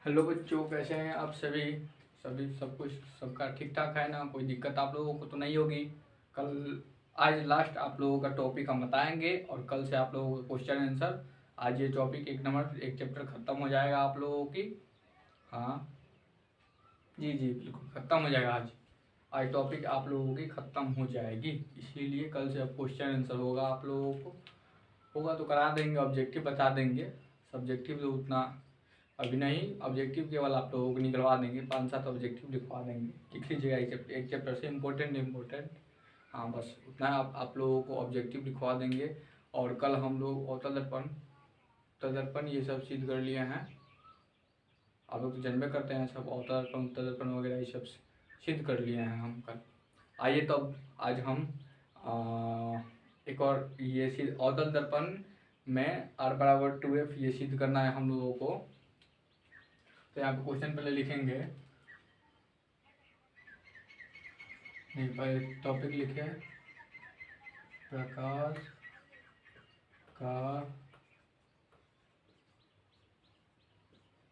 Hello बच्चों, कैसे हैं आप सभी। सभी सब कुछ सबका ठीक ठाक है ना? कोई दिक्कत आप लोगों को तो नहीं होगी। कल आज लास्ट आप लोगों का टॉपिक हम बताएंगे और कल से आप लोगों का क्वेश्चन आंसर। आज ये टॉपिक एक नंबर एक चैप्टर ख़त्म हो जाएगा आप लोगों की। हाँ जी जी, बिल्कुल ख़त्म हो जाएगा आज। आज टॉपिक आप लोगों की ख़त्म हो जाएगी, इसीलिए कल से अब क्वेश्चन आंसर होगा आप लोगों को। होगा तो करा देंगे, ऑब्जेक्टिव बता देंगे। सब्जेक्टिव तो उतना अभी नहीं, ऑब्जेक्टिव केवल आप लोगों को निकलवा देंगे, 5-7 ऑब्जेक्टिव लिखवा देंगे। लिख लीजिएगा एक चैप्टर से इम्पोर्टेंट। हाँ बस उतना आप लोगों को ऑब्जेक्टिव लिखवा देंगे। और कल हम लोग अवतल दर्पण तदर्पण ये सब सिद्ध कर लिए हैं। आप लोग तो जानबे करते हैं सब, अवतल दर्पण तदर्पण वगैरह ये सब सिद्ध कर लिए हैं हम कल। आइए तो आज हम एक और ये सिद्ध अवतल दर्पण में r = 2f ये सिद्ध करना है हम लोगों को। तो यहाँ पे क्वेश्चन पहले लिखेंगे, नहीं पहले टॉपिक लिखे प्रकाश का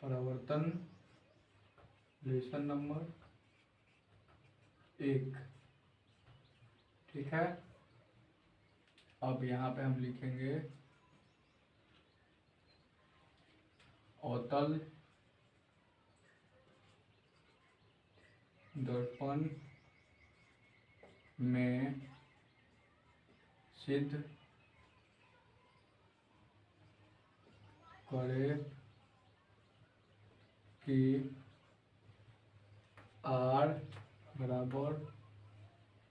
परावर्तन लेसन नंबर 1। ठीक है, अब यहाँ पे हम लिखेंगे अवतल दर्पण में सिद्ध करें कि r =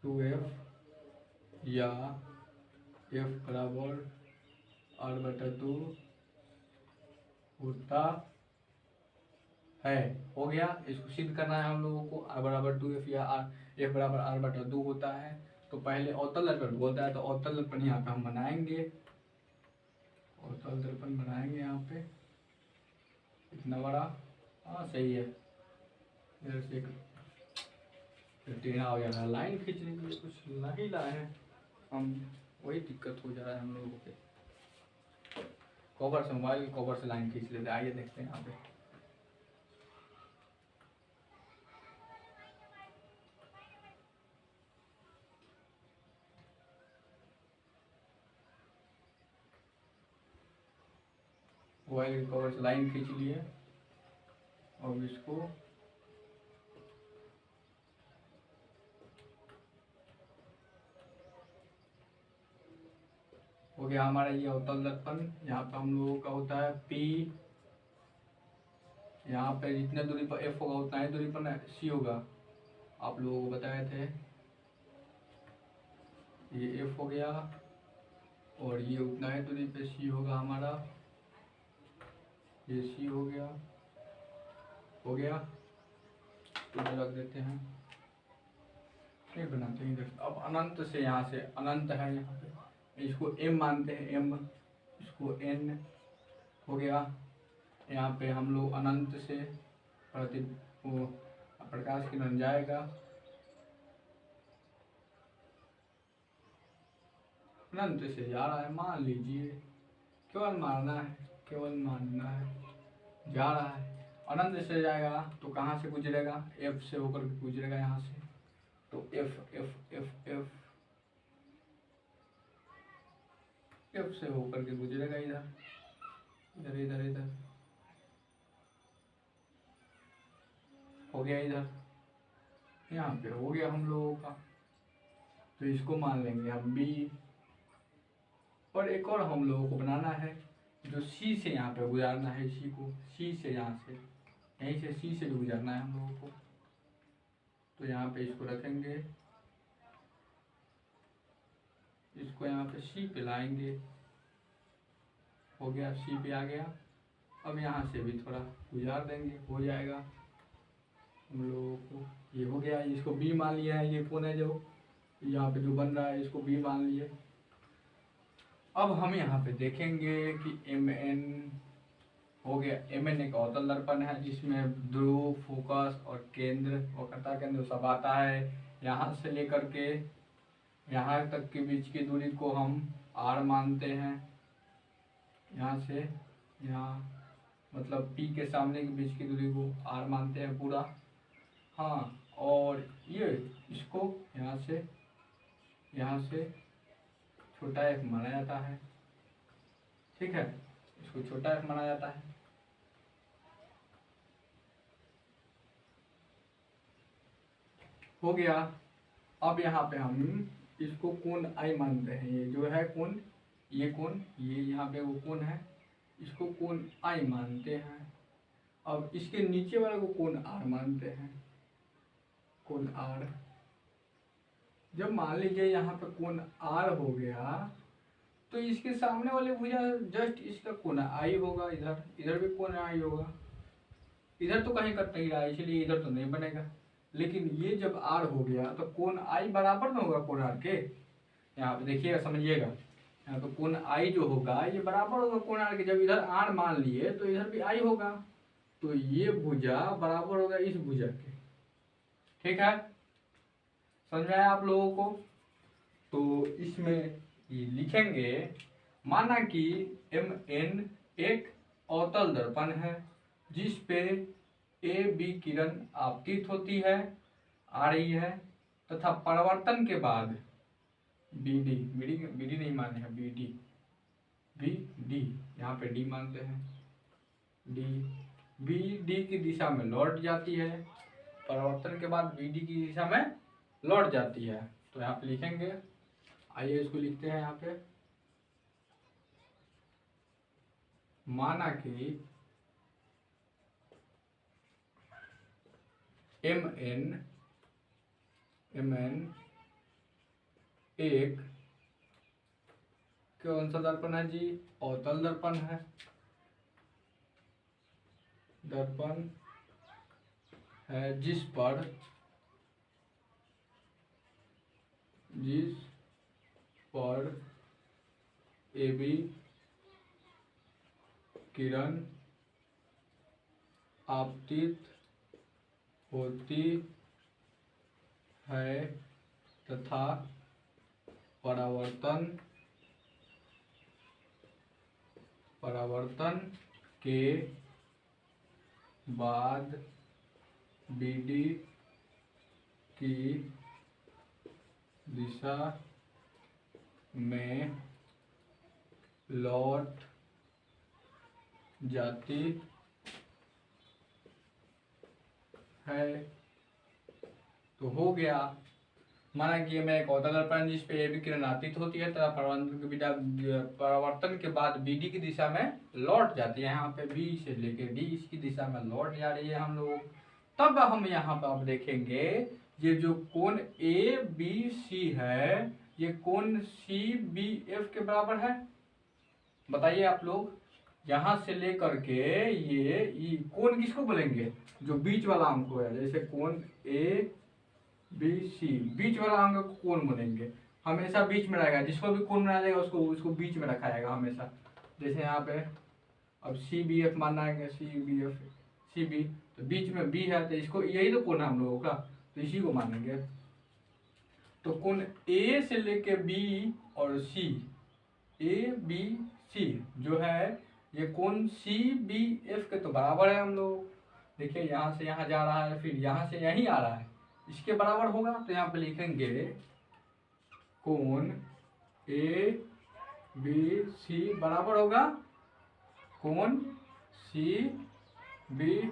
2f या f = r/2 होता है। हो गया, इसको सिद्ध करना है हम लोगों को। r = 2f या f = r/2 होता है। तो पहले अवतल दर्पण बोलता है, तो अवतल दर्पण यहाँ पे हम बनाएंगे। अवतल दर्पण बनाएंगे यहाँ पे इतना बड़ा। हाँ सही है, इधर से एक टेढ़ा हो जा रहा है। लाइन खींचने के लिए कुछ नहीं लाए हैं हम, वही दिक्कत हो जा रहा है हम लोगों के। कवर से, मोबाइल के कवर से लाइन खींच लेते। आइए देखते हैं यहाँ पे। मोबाइल के कवर से लाइन खींच लिए। और इसको हो गया हमारा ये अवतल दर्पण। यहाँ पे हम लोगों का होता है P। यहाँ पे जितने दूरी पर F होगा उतना ही दूरी पर C होगा। आप लोगों को बताए थे, ये F हो गया और ये उतना ही दूरी पे C होगा हमारा। ये C हो गया। हो गया, तो रख देते हैं, नहीं बनाते हैं इधर। अब अनंत से, यहाँ से अनंत है, यहाँ पे इसको M मानते हैं, M, इसको N। हो गया, यहाँ पे हम लोग अनंत से वो प्रकाश किरण जाएगा, अनंत से जा रहा है, मान लीजिए। केवल मानना है, केवल मानना है, जा रहा है अनंत से जाएगा। तो कहाँ से गुजरेगा? F से होकर गुजरेगा यहाँ से। तो F F F F F से होकर के गुजरेगा इधर इधर इधर इधर। हो गया इधर, यहाँ पे हो गया हम लोगों का। तो इसको मान लेंगे हम B। और एक और हम लोगों को बनाना है, जो C से यहाँ पे गुजारना है। C को, C से यहाँ से, यहीं से C से भी गुजारना है हम लोगों को। तो यहाँ पे इसको रखेंगे, इसको यहाँ पे C पे लाएंगे। हो गया, C पे आ गया। अब यहाँ से भी थोड़ा गुजार देंगे, हो जाएगा हम लोगों को। ये हो गया, इसको B मान लिया है। ये कौन है जो यहाँ पे जो बन रहा है, इसको B मान लिए। अब हम यहाँ पे देखेंगे कि Mn हो गया। Mn एक अवतल दर्पण है जिसमें ध्रुव, फोकस और केंद्र, वक्रता केंद्र सब आता है। यहाँ से लेकर के यहाँ तक के बीच की दूरी को हम R मानते हैं। यहाँ से यहाँ मतलब P के सामने के बीच की दूरी को R मानते हैं पूरा। हाँ, और ये इसको यहाँ से छोटा f माना जाता है। ठीक है, इसको छोटा f माना जाता है। हो गया। अब यहाँ पे हम इसको कोण I मानते हैं। ये जो है कोण, ये कोण, ये यहाँ पे वो कोण है, इसको कोण I मानते हैं। अब इसके नीचे वाले को कोण R मानते हैं, कोण R। जब मान लीजिए यहाँ पे कोण R हो गया तो इसके सामने वाले भुजा जस्ट इसका कोण I होगा। इधर भी कोण I होगा। इधर तो कहीं कट नहीं रहा है, इसलिए इधर तो नहीं बनेगा। लेकिन ये जब R हो गया तो कोण I बराबर ना होगा कोण R के। यहाँ पे देखिएगा, समझिएगा, यहाँ पे कोण I जो होगा ये बराबर होगा कोण R के। जब इधर R मान लिए तो इधर भी I होगा, तो ये भुजा बराबर होगा इस भुजा के। ठीक है, समझ में आया आप लोगों को? तो इसमें ये लिखेंगे, माना कि MN एक अवतल दर्पण है जिस पे AB किरण आपतित होती है, आ रही है, तथा परावर्तन के बाद BD नहीं माने हैं, BD यहाँ पे D मानते हैं, BD की दिशा में लौट जाती है। परावर्तन के बाद BD की दिशा में लौट जाती है। तो यहाँ पे लिखेंगे, आइए इसको लिखते हैं यहाँ पे, माना कि MN एक कौन सा दर्पण है जी? अवतल दर्पण है। दर्पण है जिस पर AB किरण आपतित होती है तथा परावर्तन के बाद BD की दिशा में लौट जाती है। तो हो गया, माना कि मैं एक अवतल दर्पण जिस पे AB किरण आपतित होती है तथा परावर्तन के बाद BD की दिशा में लौट जाती है। यहाँ पे B से लेके D इसकी दिशा में लौट जा रही है हम लोग। तब हम यहाँ पर अब देखेंगे, ये जो कोण ABC है ये कोण CBF के बराबर है। बताइए आप लोग, यहाँ से लेकर के ये कोण किसको बोलेंगे? जो बीच वाला अंक है, जैसे कोण ABC, बीच वाला अंक को कोण बोलेंगे। हमेशा बीच में रहेगा, जिसको भी कोण बनाया जाएगा उसको बीच में रखा जाएगा हमेशा। जैसे यहाँ पे अब CBF मानना है, CB तो बीच में B है, तो इसको यही तो कोण है हम लोगों का, तो इसी को मानेंगे। तो कोण A से लेके B और C, ABC जो है ये कोण CBF के तो बराबर है हम लोग। देखिए यहाँ से यहाँ जा रहा है, फिर यहाँ से यहीं आ रहा है, इसके बराबर होगा। तो यहाँ पे लिखेंगे कोण ABC बराबर होगा कोण CBF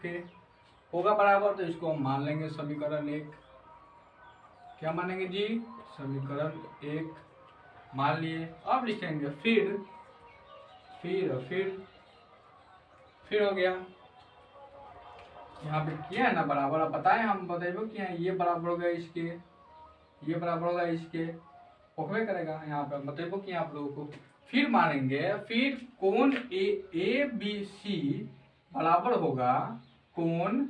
के, होगा बराबर। तो इसको हम मान लेंगे समीकरण 1। क्या मानेंगे जी? समीकरण 1 मान लिए। अब लिखेंगे फिर हो गया। यहाँ पे किया है ना बराबर, अब बताएं, हम बताइए कि ये बराबर होगा इसके, ये बराबर होगा इसके, होगा करेगा। यहाँ पे बताइए कि आप लोगों को फिर मानेंगे, फिर कोण ABC बराबर होगा कोण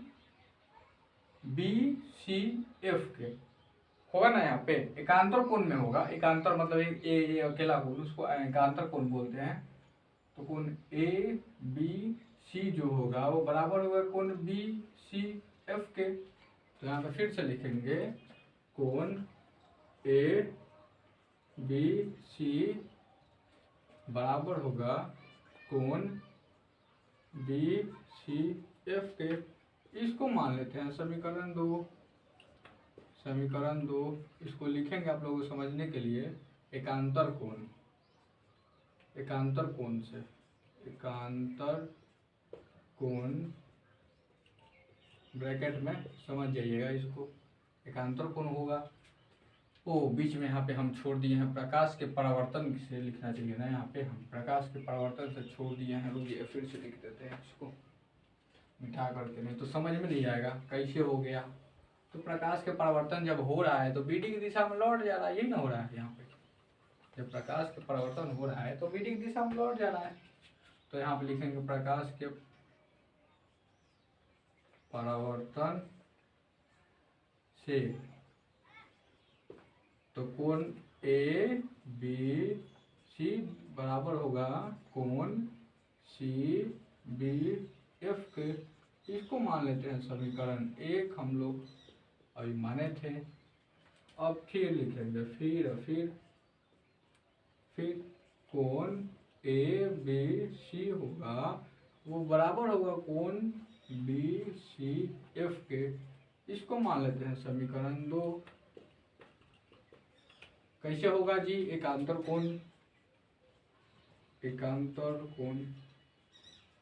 BCF के, होगा ना। यहाँ पे एकांतर कोण में होगा, एकांतर मतलब ये अकेला कोण, उसको एकांतर कोण बोलते हैं। तो कोण ABC जो होगा वो बराबर होगा कोण BCF के। तो यहाँ पे फिर से लिखेंगे कोण ABC बराबर होगा कोण बी सी एफ के, इसको मान लेते हैं समीकरण 2। समीकरण 2 इसको लिखेंगे आप लोगों को समझने के लिए एकांतर कोण। एकांतर कोण से, एकांतर कोण ब्रैकेट में समझ जाइएगा इसको, एकांतर कोण होगा। ओ बीच में यहाँ पे हम छोड़ दिए हैं प्रकाश के परावर्तन से लिखना चाहिए ना, यहाँ पे हम प्रकाश के परावर्तन से छोड़ दिए हैं। रुकिए फिर से लिख देते हैं इसको मिटा करके, नहीं तो समझ में नहीं आएगा कैसे हो गया। तो प्रकाश के परावर्तन जब हो रहा है तो बीटी की दिशा में लौट जा रहा है, यही ना हो रहा है यहाँ पे। जब प्रकाश के परावर्तन हो रहा है तो बीटी की दिशा में लौट जा रहा है। तो यहाँ पे लिखेंगे प्रकाश के परावर्तन से, तो कोण ए बी सी बराबर होगा कोण सी बी एफ के। इसको मान लेते हैं समीकरण 1 हम लोग अभी माने थे। अब फिर लिखेंगे फिर कोण ए बी सी होगा वो बराबर होगा कोण बी सी एफ के। इसको मान लेते हैं समीकरण 2। कैसे होगा जी एकांतर कोण, एकांतर कोण,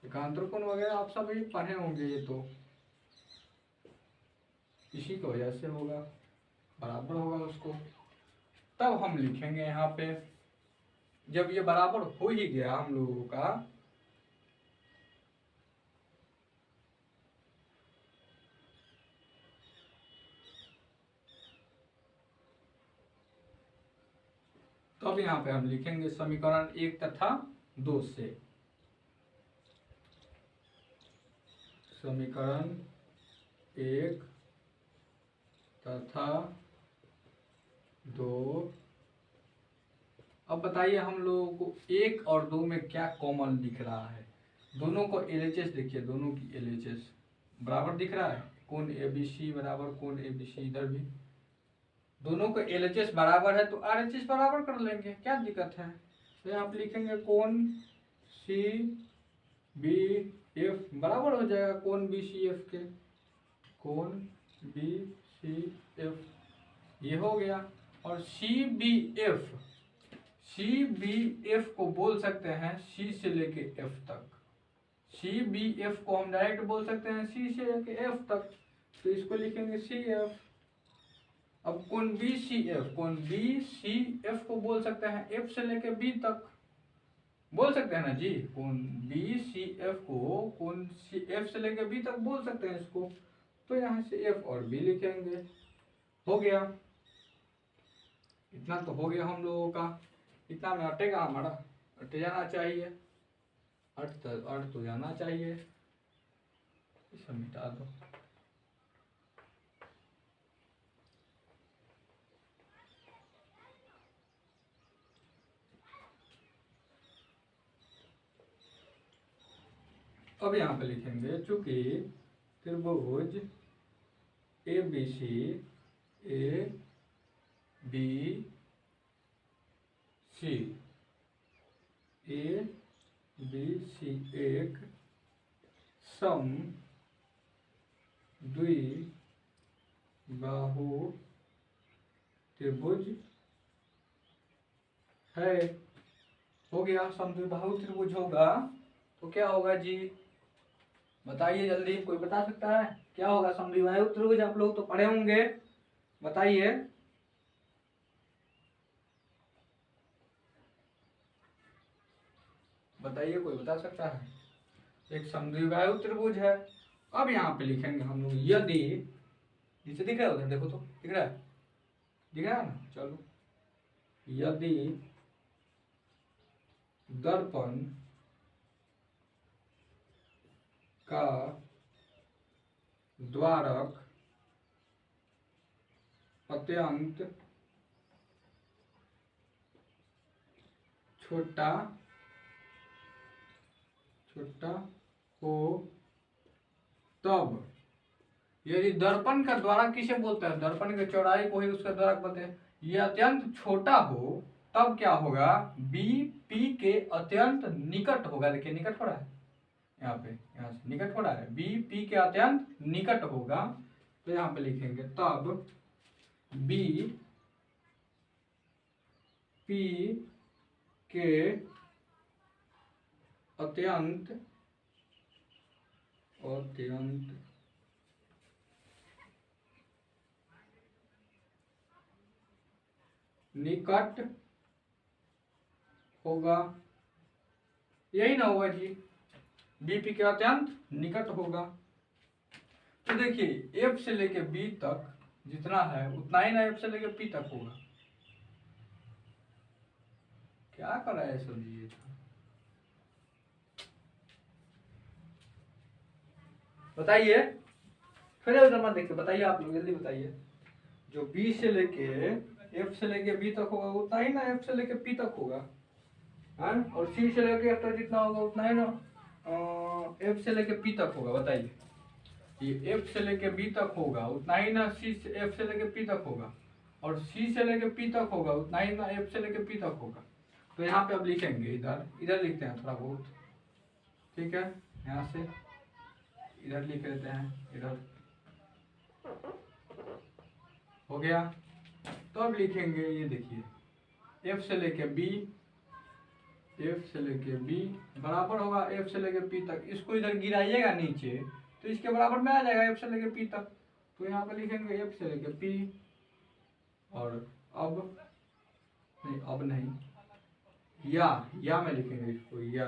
एकांतर कोण वगैरह आप सब भी पढ़े होंगे, ये तो इसी की वजह से होगा, बराबर होगा उसको। तब हम लिखेंगे यहाँ पे, जब ये बराबर हो ही गया हम लोगों का, तब यहाँ पे हम लिखेंगे समीकरण 1 तथा 2 से, समीकरण 1 तथा 2। अब बताइए हम लोगों को 1 और 2 में क्या कॉमन दिख रहा है। दोनों को एलएचएस देखिए, दोनों की एलएचएस बराबर दिख रहा है। कोण एबीसी बराबर कोण एबीसी, इधर भी दोनों को एलएचएस बराबर है तो आरएचएस बराबर कर लेंगे, क्या दिक्कत है। तो यहाँ पे लिखेंगे कोण सी बी एफ बराबर हो जाएगा कोण बी सी एफ के, कोण बी सी एफ, ये हो गया। और सी बी एफ को बोल सकते हैं सी से लेके एफ तक, सी बी एफ को हम डायरेक्ट बोल सकते हैं सी से लेके एफ तक, तो इसको लिखेंगे सी एफ। अब कोण बी सी एफ को बोल सकते हैं एफ से लेके बी तक, बोल सकते हैं ना जी। कोण बी सी एफ को कोण सी एफ से लेके बी तक बोल सकते हैं इसको, तो यहाँ से एफ और बी लिखेंगे, हो गया। इतना तो हो गया हम लोगों का। इतना में अटेगा हमारा, अट जाना चाहिए, अट तो जाना चाहिए। इसे मिटा दो। अब यहाँ पे लिखेंगे चूंकि त्रिभुज ए बी सी एक सम द्विबाहु त्रिभुज है। हो गया, समद्विबाहु त्रिभुज होगा तो क्या होगा जी, बताइए जल्दी, कोई बता सकता है क्या होगा समद्विबाहु त्रिभुज? आप लोग तो पढ़े होंगे, बताइए। बताइए, कोई बता सकता है? एक समद्विबाहु त्रिभुज है। अब यहाँ पे लिखेंगे हम लोग, यदि, नीचे दिख रहा है उधर देखो तो, दिख रहा है, दिख रहा है ना, चलो। यदि दर्पण का द्वारक अत्यंत छोटा हो, तब, यदि दर्पण का द्वारक किसे बोलते हैं? दर्पण की चौड़ाई को ही उसका द्वारक बोलते हैं। यह अत्यंत छोटा हो तब क्या होगा, बी पी के अत्यंत निकट होगा। देखिए निकट हो रहा है, यहाँ पे, यहाँ से निकट हो रहा है, बी पी के अत्यंत निकट होगा, तो यहाँ पे लिखेंगे तब बी पी के अत्यंत अत्यंत निकट होगा, यही ना होगा जी, बीपी के अत्यंत निकट होगा। तो देखिए एफ से लेके बी तक जितना है उतना ही ना एफ से लेके पी तक होगा। क्या कर रहा है सब ये, बताइए, फिर उधर मत देखिए, बताइए आप लोग जल्दी बताइए। जो बी से लेके एफ से लेके बी तक होगा उतना ही ना एफ से लेके पी तक होगा, है, और सी से लेके एफ तक जितना होगा उतना ही ना एफ से लेके पी तक होगा। बताइए, ये एफ से लेके बी तक होगा उतना ही ना सी से एफ से लेके पी तक होगा, और सी से लेके पी तक होगा उतना ही ना एफ से लेके पी तक होगा। तो यहाँ पे अब लिखेंगे, इधर इधर लिखते हैं थोड़ा बहुत, ठीक है, यहाँ से इधर लिख लेते हैं, इधर हो गया। तो अब लिखेंगे, ये देखिए एफ से लेके बी, एफ से लेके बी बराबर होगा एफ से लेके पी तक, इसको इधर गिराइएगा नीचे तो इसके बराबर में आ जाएगा एफ से लेके पी तक। तो यहाँ पे लिखेंगे एफ से लेके पी, और अब नहीं, अब नहीं, या में लिखेंगे इसको, या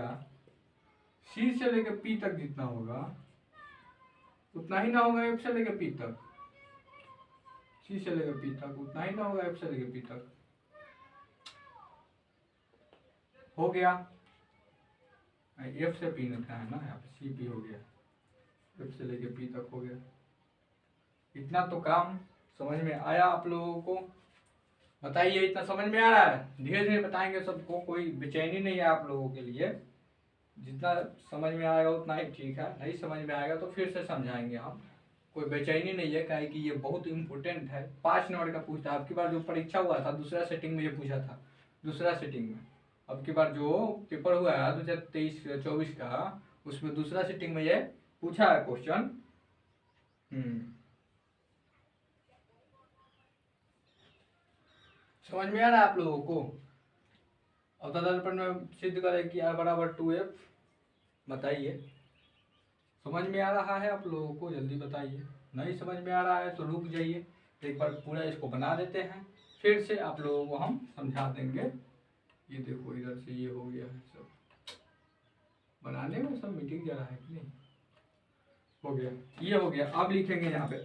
सी से लेके पी तक जितना होगा उतना ही ना होगा एफ से लेके पी तक, सी से लेके पी तक उतना ही ना होगा एफ से लेके पी तक। हो गया, एफ से पी लिखना है ना, यहाँ पे सी पी हो गया, एफ से लेके पी तक हो गया। इतना तो काम समझ में आया आप लोगों को? बताइए, इतना समझ में आ रहा है? धीरे धीरे बताएंगे सबको, कोई बेचैनी नहीं है आप लोगों के लिए, जितना समझ में आएगा उतना ही ठीक है, नहीं समझ में आएगा तो फिर से समझाएंगे हम, कोई बेचैनी नहीं है, क्या कि ये बहुत इंपॉर्टेंट है। 5 नंबर का पूछता है, अब की बार जो परीक्षा हुआ था दूसरा सेटिंग में ये पूछा था, दूसरा सेटिंग में, अब की बार जो पेपर हुआ है 2023-24 का, उसमें दूसरा सेटिंग में ये पूछा है क्वेश्चन। समझ में आ रहा है आप लोगों को? अब तदर्पण में सिद्ध करें कि r बराबर 2f, बताइए समझ में आ रहा है आप लोगों को? जल्दी बताइए, नहीं समझ में आ रहा है तो रुक जाइए, एक बार पूरा इसको बना देते हैं, फिर से आप लोगों को हम समझा देंगे। ये देखो इधर से ये हो गया है, सब बनाने में सब मीटिंग जा रहा है कि नहीं, हो गया, ये हो गया। अब लिखेंगे यहाँ पे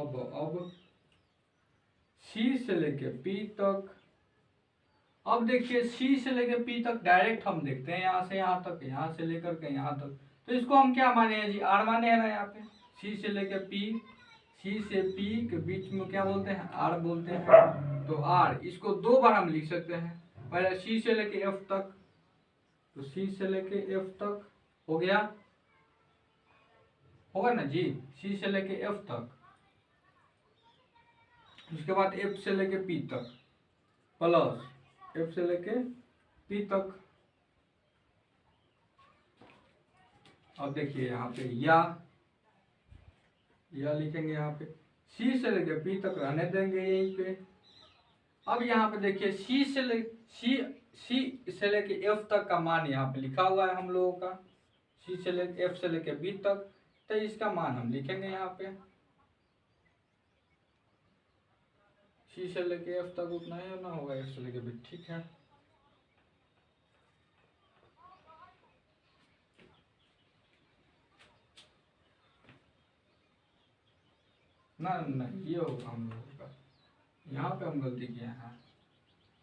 अब सी से लेके पी तक। अब देखिए सी से लेके पी तक डायरेक्ट हम देखते हैं, यहाँ से यहाँ तक, यहाँ से लेकर के यहाँ तक, तो इसको हम क्या माने हैं जी, आर माने हैं ना। यहाँ पे सी से लेके पी, सी से पी के बीच में क्या बोलते हैं, आर बोलते हैं। तो आर, इसको 2 बार हम लिख सकते हैं, पहले सी से लेके एफ तक, तो सी से लेके एफ तक हो गया, होगा ना जी, सी से लेके एफ तक, उसके बाद एफ से लेके पी तक, प्लस एफ से लेके पी तक। अब देखिए यहाँ पे या लिखेंगे, यहाँ पे सी से लेके पी तक रहने देंगे यहीं पे। अब यहाँ पे देखिए सी से लेके एफ तक का मान यहाँ पे लिखा हुआ है हम लोगों का, सी से लेके एफ से लेके बी तक, तो इसका मान हम लिखेंगे यहाँ पे, सी से लेके एफ तक उतना ही ना होगा एफ से लेके बी, ठीक है। ना ये होगा हम लोगों का, यहाँ पे हम गलती किए हैं,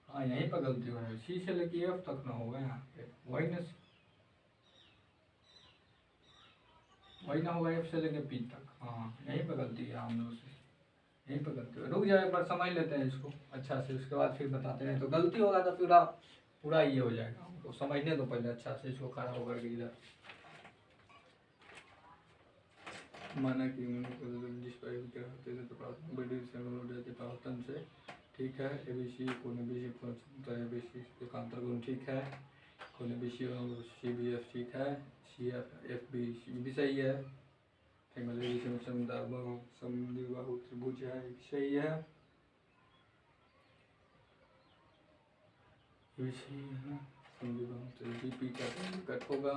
हाँ यहीं पर गलती हो है, सी से लेके एफ तक ना होगा यहाँ पे, वही ना होगा एफ से लेके पी तक, हाँ यहीं पर गलती है हम लोग से, यहीं पर गलती हो। रुक जाओ एक बार समझ लेते हैं इसको अच्छा से, उसके बाद फिर बताते हैं, तो गलती होगा तो पूरा ये हो जाएगा, हमको समझने दो पहले अच्छा से इसको, खड़ा होकर के इधर माना कि जिस पर होते थे तो परावर्तन से, ठीक है, ABC कोण ABC एकांतर गुण, ठीक है, कोण बी सी बी एफ ठीक है, सी एफ बी सही है, समद्विबाहु त्रिभुज है सही है, ये भी सही है, समद्विबाहु त्रिभुज पी का कट होगा,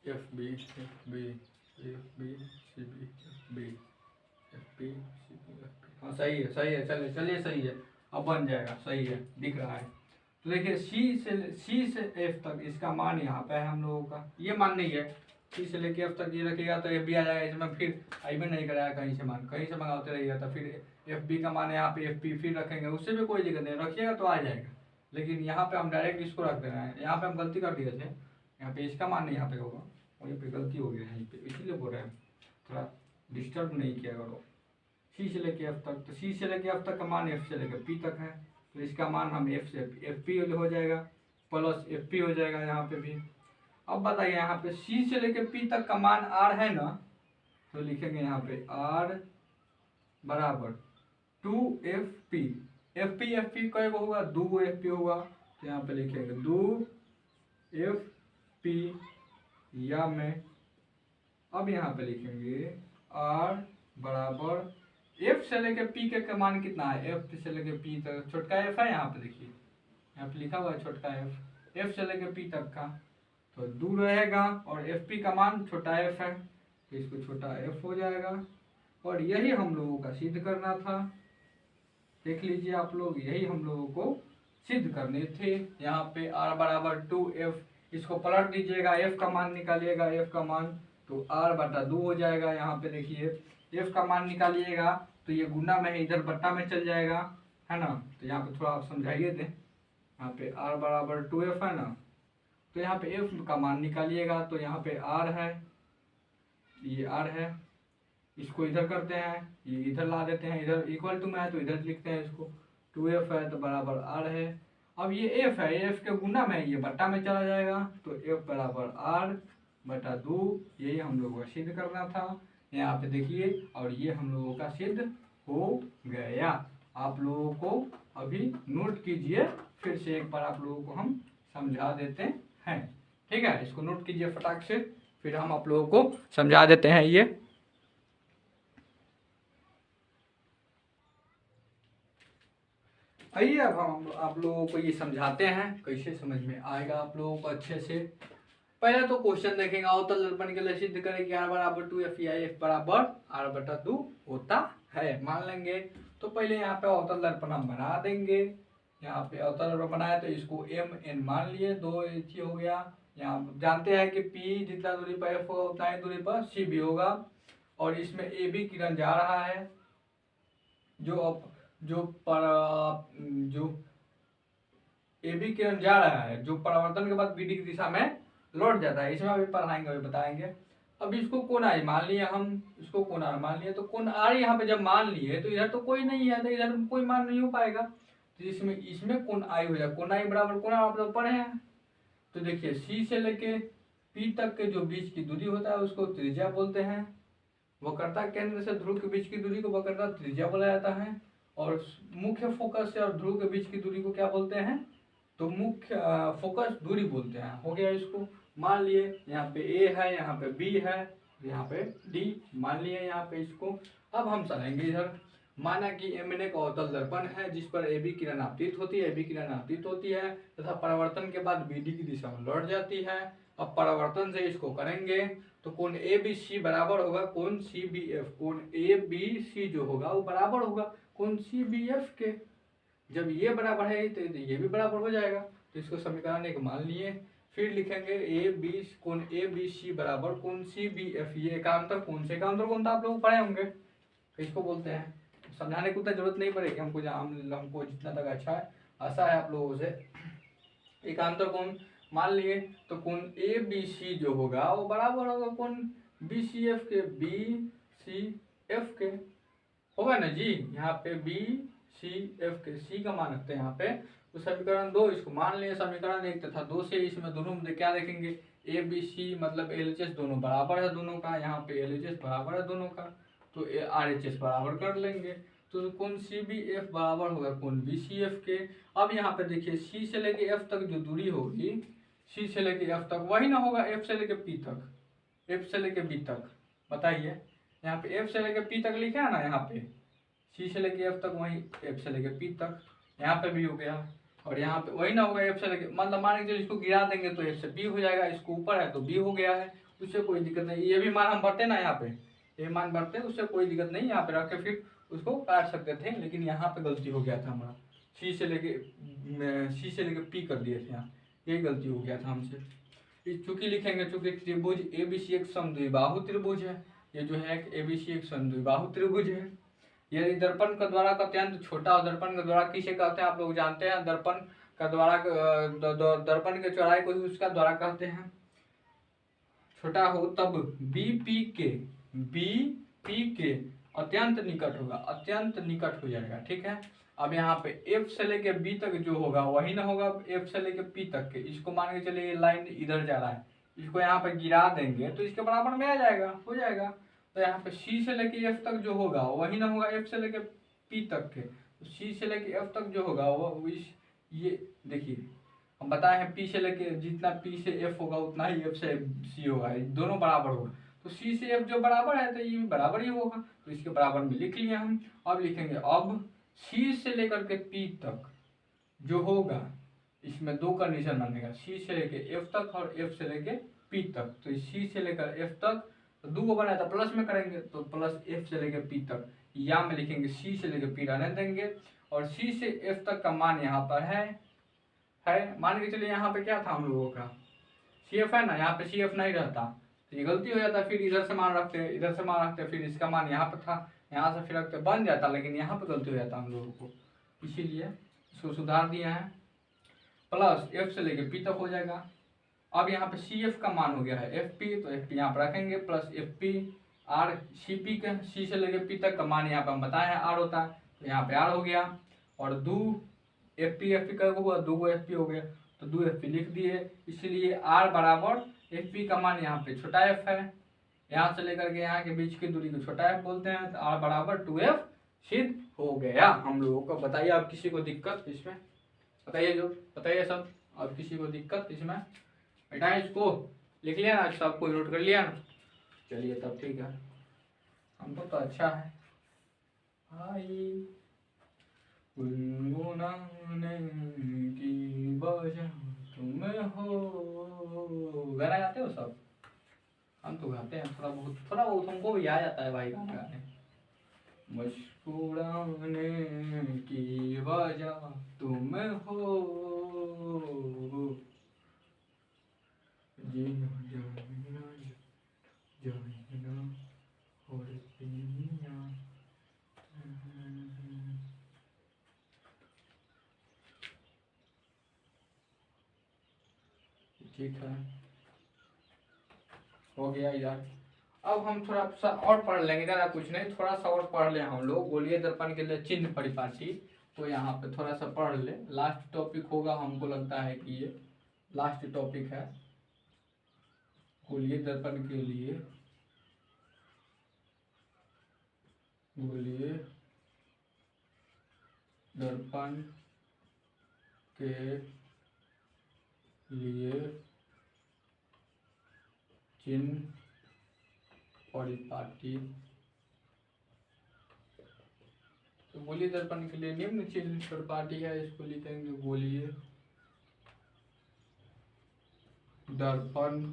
एफ बी सी बी हाँ सही है चलिए सही है, अब बन जाएगा, सही है दिख रहा है। तो देखिए सी से एफ तक इसका मान यहाँ पे है हम लोगों का, ये मान नहीं है, सी से लेके एफ तक ये रखिएगा तो एफ बी आ जाएगा, इसमें फिर आई भी नहीं कराया कहीं से मान, कहीं से मंगाते रहिएगा तो फिर एफ बी का मान यहाँ पे एफ पी फिर रखेंगे, उससे भी कोई दिक्कत नहीं, रखिएगा तो आ जाएगा। लेकिन यहाँ पे हम डायरेक्ट इसको रख दे रहे हैं, यहाँ पे हम गलती कर दिए थे, यहाँ पे इसका मान नहीं यहाँ पे होगा, वहीं पे गलती हो गया यहीं पे, इसीलिए बोल रहे हैं थोड़ा डिस्टर्ब नहीं किया करो। सी से लेके एफ तक, तो सी से लेके एफ तक का मान एफ से लेके पी तक है, तो इसका मान हम एफ से एफ पी हो जाएगा प्लस एफ पी हो जाएगा यहाँ पे भी। अब बताइए यहाँ पे सी से लेके पी तक का मान आर है ना, तो लिखेंगे यहाँ पे आर बराबर 2FP, एफ पी कई होगा 2 एफ पी होगा, तो यहाँ पे लिखेंगे 2FP या में, अब यहाँ पे लिखेंगे R बराबर एफ से लेके पी के मान कितना है, एफ से लेके पी तक छोटका एफ है, यहाँ पे देखिए यहाँ पे लिखा हुआ है छोटका एफ से लेके पी तक का, तो दूर रहेगा और एफ पी का मान छोटा एफ है, तो इसको छोटा एफ हो जाएगा। और यही हम लोगों का सिद्ध करना था, देख लीजिए आप लोग, यही हम लोगों को सिद्ध करने थे। यहाँ पे R बराबर 2F, इसको पलट दीजिएगा, F का मान निकालिएगा, F का मान तो R बटा 2 हो जाएगा। यहाँ पे देखिए F का मान निकालिएगा तो ये गुना में है, इधर बट्टा में चल जाएगा, है ना। तो यहाँ पे थोड़ा आप समझाइए थे, यहाँ पे R बराबर 2F है ना, तो यहाँ पे F का मान निकालिएगा, तो यहाँ पे R है, ये R है, इसको इधर करते हैं, ये इधर ला देते हैं, इधर इक्वल टू में है तो इधर लिखते हैं इसको, 2F है तो बराबर R है। अब ये F है, F के गुना में ये बट्टा में चला जाएगा, तो F बराबर R बटा 2, यही हम लोगों को सिद्ध करना था। यहाँ पे देखिए, और ये हम लोगों का सिद्ध हो गया। आप लोगों को अभी नोट कीजिए, फिर से एक बार आप लोगों को हम समझा देते हैं, ठीक है। इसको नोट कीजिए फटाक से, फिर हम आप लोगों को समझा देते हैं। ये आइए अब हम आप लोगों को ये समझाते हैं, कैसे समझ में आएगा आप लोगों को अच्छे से। पहले तो क्वेश्चन देखेंगे, अवतल दर्पण के लिए सिद्ध करें कि R बराबर 2F या F बराबर R बटा 2 होता है, मान लेंगे। तो पहले यहाँ पे अवतल दर्पण हम बना देंगे। यहाँ पे अवतल दर्पण बनाया तो इसको MN मान लिए, 2 इंच हो गया। यहाँ जानते हैं कि P जितना दूरी पर F होगा उतना ही दूरी पर C भी होगा, और इसमें AB किरण जा रहा है, जो AB किरण जा रहा है, जो परावर्तन के बाद BD की दिशा में लौट जाता है। इसमें अभी पढ़ाएंगे, अभी बताएंगे। अब इसको कोण आई मान लिया हम, इसको कोण आर मान लिया, तो कोण आर यहाँ पे जब मान लिए तो इधर तो कोई नहीं है, तो इधर कोई मान नहीं हो पाएगा, तो इसमें कोण आई हो जाएगा। कोण आई बराबर कोण आप लोग पढ़े हैं, तो देखिए सी से लेके पी तक के जो बीच की दूरी होता है उसको त्रिज्या बोलते हैं। वक्रता केंद्र से ध्रुव के बीच की दूरी को वक्रता त्रिज्या बोला जाता है, और मुख्य फोकस से और ध्रुव के बीच की दूरी को क्या बोलते हैं, तो मुख्य फोकस दूरी बोलते हैं। हो गया, इसको मान लिए। यहाँ पे A है, यहाँ पे B है, यहाँ पे D मान लिए यहाँ पे इसको। अब हम चलेंगे इधर, माना कि MN एक अवतल दर्पण है जिस पर AB किरण आपतित होती है, तथा परावर्तन के बाद BD की दिशा में लौट जाती है। अब परावर्तन से इसको करेंगे तो कोण ABC बराबर होगा कोण CBF, कोण ABC जो होगा वो बराबर होगा कोण CBF के। जब ये बराबर है तो ये भी बराबर हो जाएगा, तो इसको समीकरण एक मान लिए। फिर लिखेंगे कोण ABC बराबर कोण CBF, ये एकांतर कोण से एकांतर कोण तो आप लोग पढ़े होंगे, तो इसको बोलते हैं। समझाने की उतना जरूरत नहीं पड़ेगी हमको, हमको जितना तक अच्छा है आशा है आप लोगों से। एकांतर कोण मान लिए, तो कोण ABC जो होगा वो बराबर होगा कोण BCF के, BCF के होगा ना जी। यहाँ पे BCF के C का मान रखते हैं यहाँ पे, तो समीकरण 2 इसको मान लिए। समीकरण 1 तथा 2 से इसमें दोनों में क्या देखेंगे, ABC मतलब LHS दोनों बराबर है दोनों का, यहाँ पे LHS बराबर है दोनों का, तो RHS बराबर कर लेंगे। तो कोण CBF बराबर होगा कोण BCF के। अब यहाँ पे देखिए C से लेके F तक जो दूरी होगी, सी से लेके एफ तक वही ना होगा, एफ से लेके पी तक, एफ से लेके बी तक। बताइए यहाँ पे एफ से लेके पी तक लिखा है ना, यहाँ पे सी से लेके एफ तक, वही एफ से लेके पी तक, यहाँ पे भी हो गया। और यहाँ पे वही ना होगा एफ से लेके, मतलब मान लीजिए इसको गिरा देंगे तो एफ से बी हो जाएगा, इसको ऊपर है तो बी हो गया है, उससे कोई दिक्कत नहीं। ये भी मान हम भरते ना, यहाँ पे ये मान भरते, उससे कोई दिक्कत नहीं, यहाँ पे रख के फिर उसको काट सकते थे, लेकिन यहाँ पे गलती हो गया था हमारा, सी से लेके पी कर दिए थे, यहाँ यही गलती हो गया था हमसे। चूंकि लिखेंगे, चूंकि त्रिभुज एबीसी एक समद्विबाहु त्रिभुज है, ये जो है एबीसी एक समद्विबाहु त्रिभुज है। यदि दर्पण का द्वारा का अत्यंत छोटा और दर्पण का द्वारा किसे कहते हैं, आप लोग जानते हैं, दर्पण का द्वारा दर्पण के चौड़ाई को ही उसका द्वारा कहते हैं, छोटा हो तब बी के अत्यंत निकट होगा, अत्यंत निकट हो जाएगा। ठीक है, अब यहाँ पे एफ से लेके बी तक जो होगा वही ना होगा एफ से लेके पी तक के। इसको मान के चलिए लाइन इधर जा रहा है, इसको यहाँ पे गिरा देंगे तो इसके बराबर में आ जाएगा, हो जाएगा। तो यहाँ पे सी से लेके एफ तक जो होगा वही ना होगा एफ से लेके पी तक के। तो सी से लेके एफ तक जो होगा वो इस, ये देखिए हम बताए हैं पी से लेके जितना पी से एफ होगा उतना ही एफ से सी होगा, दोनों बराबर होगा। तो सी से एफ जो बराबर है तो ये भी बराबर ही होगा, तो इसके बराबर में लिख लिया हम। अब लिखेंगे अब सी से लेकर के पी तक जो होगा, इसमें दो कंडीशन बनेगा, सी से लेके एफ तक और एफ से लेके पी तक। तो सी से लेकर एफ तक तो दो को बनाया था प्लस में करेंगे, तो प्लस एफ से लेके पी तक, या में लिखेंगे सी से लेके पी रहने देंगे, और सी से एफ तक का मान यहाँ पर है मान के चलिए यहाँ पे क्या था हम लोगों का सी एफ है ना, यहाँ पे सी एफ नहीं रहता तो ये गलती हो जाता, फिर इधर से मान रखते, इधर से मान रखते, फिर इसका मान यहाँ पे था, यहाँ से फिर रखते बन जाता, लेकिन यहाँ पे गलती हो जाता हम लोगों को, इसीलिए इसको सुधार दिया है। प्लस एफ से लेके पी तक हो जाएगा। अब यहाँ पे सी एफ का मान हो गया है एफ पी, तो एफ पी यहाँ पर रखेंगे, plus F P R C P का सी से लेके पी तक का मान यहाँ पे हम बताए हैं आर होता है, तो यहाँ पे आर हो गया। और दो एफ पी का हुआ, दो एफ पी हो गया, तो दो एफ पी लिख दिए, इसलिए आर बराबर एफ पी का मान यहाँ पे छोटा एफ है, यहाँ से लेकर के यहाँ के बीच की दूरी को छोटा एफ बोलते हैं, तो आर बराबर 2f सिद्ध हो गया हम लोगों को। बताइए अब किसी को दिक्कत इसमें, बताइए सब, अब किसी को दिक्कत इसमें, बेटा इसको लिख लिया ना, सबको नोट कर लिया ना, चलिए तब ठीक है, हमको तो अच्छा है। आई गुनगुनाने की वजह तुम हो, गाना गाते हो सब? हम तो गाते हैं थोड़ा बहुत हमको भी आ जाता है भाई गाना गाने। मुस्कुराने की वजह तुम हो, जीना जाना जाना और पीना। ठीक है, हो गया यार। अब हम थोड़ा सा और पढ़ लेंगे, ज़्यादा कुछ नहीं, थोड़ा सा और पढ़ ले हम लोग गोलीय दर्पण के लिए चिन्ह परिपाटी, तो यहाँ पे थोड़ा सा पढ़ ले, लास्ट टॉपिक होगा, हमको लगता है कि ये लास्ट टॉपिक है गोलीय दर्पण के लिए। गोलीय दर्पण के लिए चिन्ह परिपाटी, तो गोलीय दर्पण के लिए निम्न चिन्ह परिपाटी है, इसको लिखेंगे गोलीय दर्पण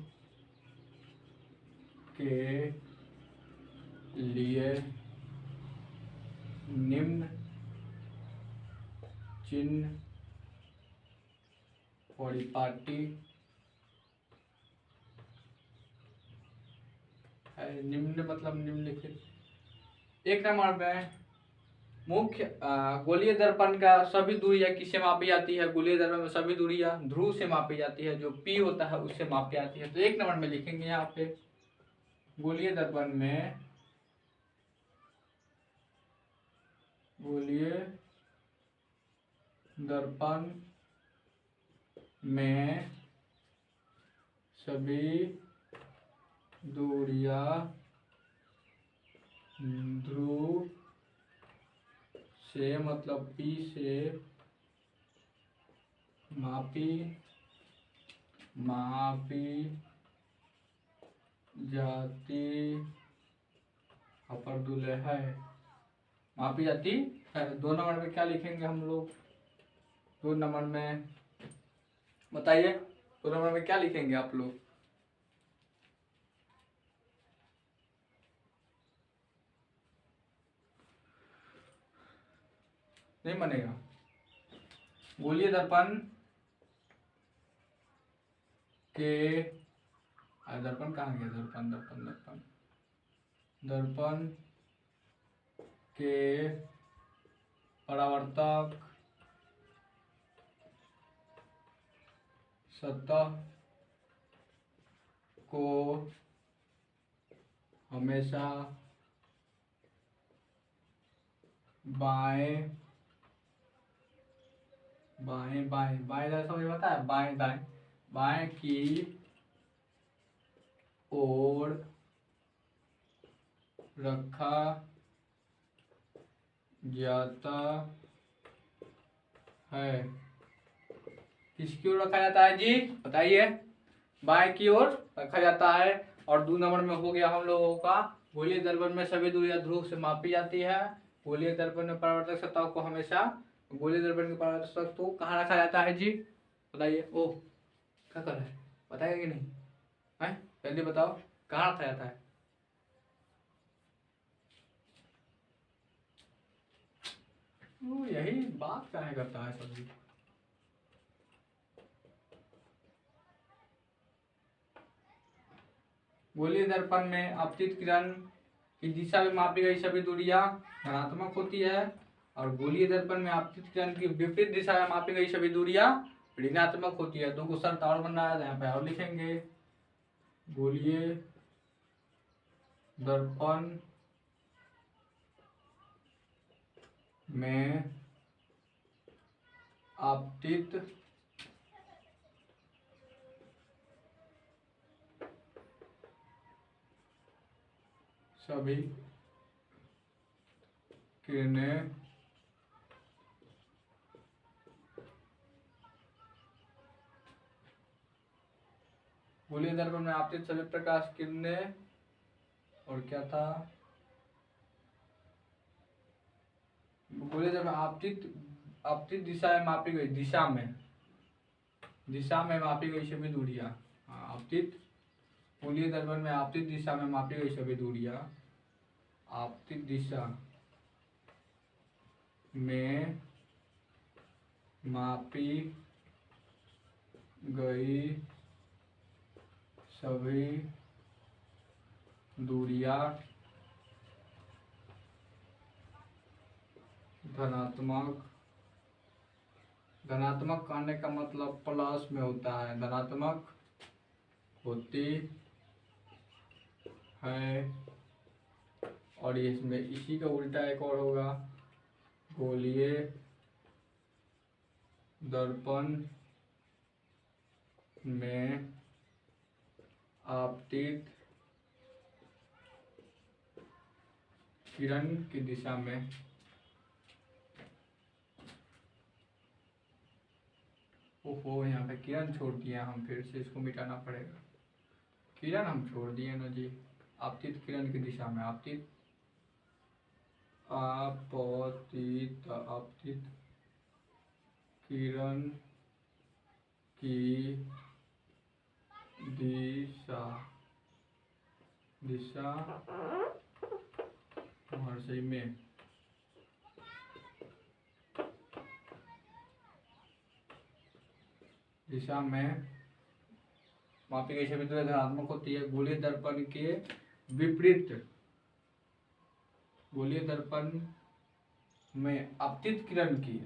के लिए निम्न चिन्ह परिपाटी है। निम्न मतलब निम्नलिखित। एक नंबर में मुख्य गोलीय दर्पण का सभी दूरियां किससे मापी जाती है? गोलीय दर्पण में सभी दूरियां ध्रुव से मापी जाती है, जो P होता है उससे मापी जाती है। तो एक नंबर में लिखेंगे यहाँ पे गोलीय दर्पण में, गोलीय दर्पण में सभी दूरियां ध्रुव से मतलब P से मापी मापी जाती अपर है, मापी जाती है। 2 नंबर में क्या लिखेंगे हम लोग? 2 नंबर में बताइए, 2 नंबर में क्या लिखेंगे आप लोग? नहीं बनेगा। गोलीय दर्पण के, दर्पण कहाँ गया? दर्पण दर्पण दर्पण दर्पण के परावर्तक सतह को हमेशा बाएं बाएं बाएं बाएं जैसा मुझे पता है, बाएं दाएं बाएं की ओर रखा जाता है। किसकी ओर रखा जाता है जी? बताइए। बाएं की ओर रखा जाता है। और 2 नंबर में हो गया हम लोगों का, गोलीय दर्पण में सभी दूरियां ध्रुव से मापी जाती है। गोलीय दर्पण में परावर्तक सतह को हमेशा, गोलीय दर्पण के परावर्तक को कहाँ रखा जाता है जी? बताइए। ओ क्या कर रहा है, बताएगा कि नहीं है? जल्दी बताओ, कहाँ रखा जाता है? यही बात कहाँ करता है सभी। गोलीय दर्पण में आपतित किरण की दिशा में मापी गई सभी दूरियां धनात्मक होती है, और गोलीय दर्पण में आपतित किरण की विपरीत दिशा में मापी गई सभी दूरियां ऋणात्मक होती है। 2 को शर्त और बनना है, यहाँ पे और लिखेंगे। गोलीय दर्पण में आपतित सभी किरणें गोलीय दर्पण में आपतित सभी प्रकाश किरणें, और क्या था? गोलीय दर्पण आपतित आपतित दिशा में मापी गई, दिशा में मापी गई सभी दूरियां। आपतित गोलीय दर्पण में आपतित दिशा में मापी गई सभी दूरियां, आपतित दिशा में मापी गई सभी दूरियां धनात्मक कहने का मतलब प्लस में होता है, धनात्मक होती है। और इसमें इसी का उल्टा एक और होगा, गोलीय दर्पण में आपतित किरण की दिशा में, ओहो यहाँ पे किरण छोड़ दिया हम, फिर से इसको मिटाना पड़ेगा। किरण हम छोड़ दिए ना जी, आपतित किरण की दिशा में, आपतित आपतित किरण की दिशा और सही में दिशा में मापी गई सभी दूरियां धनात्मक होती है। गोलीय दर्पण के विपरीत, गोलीय दर्पण में आपतित किरण की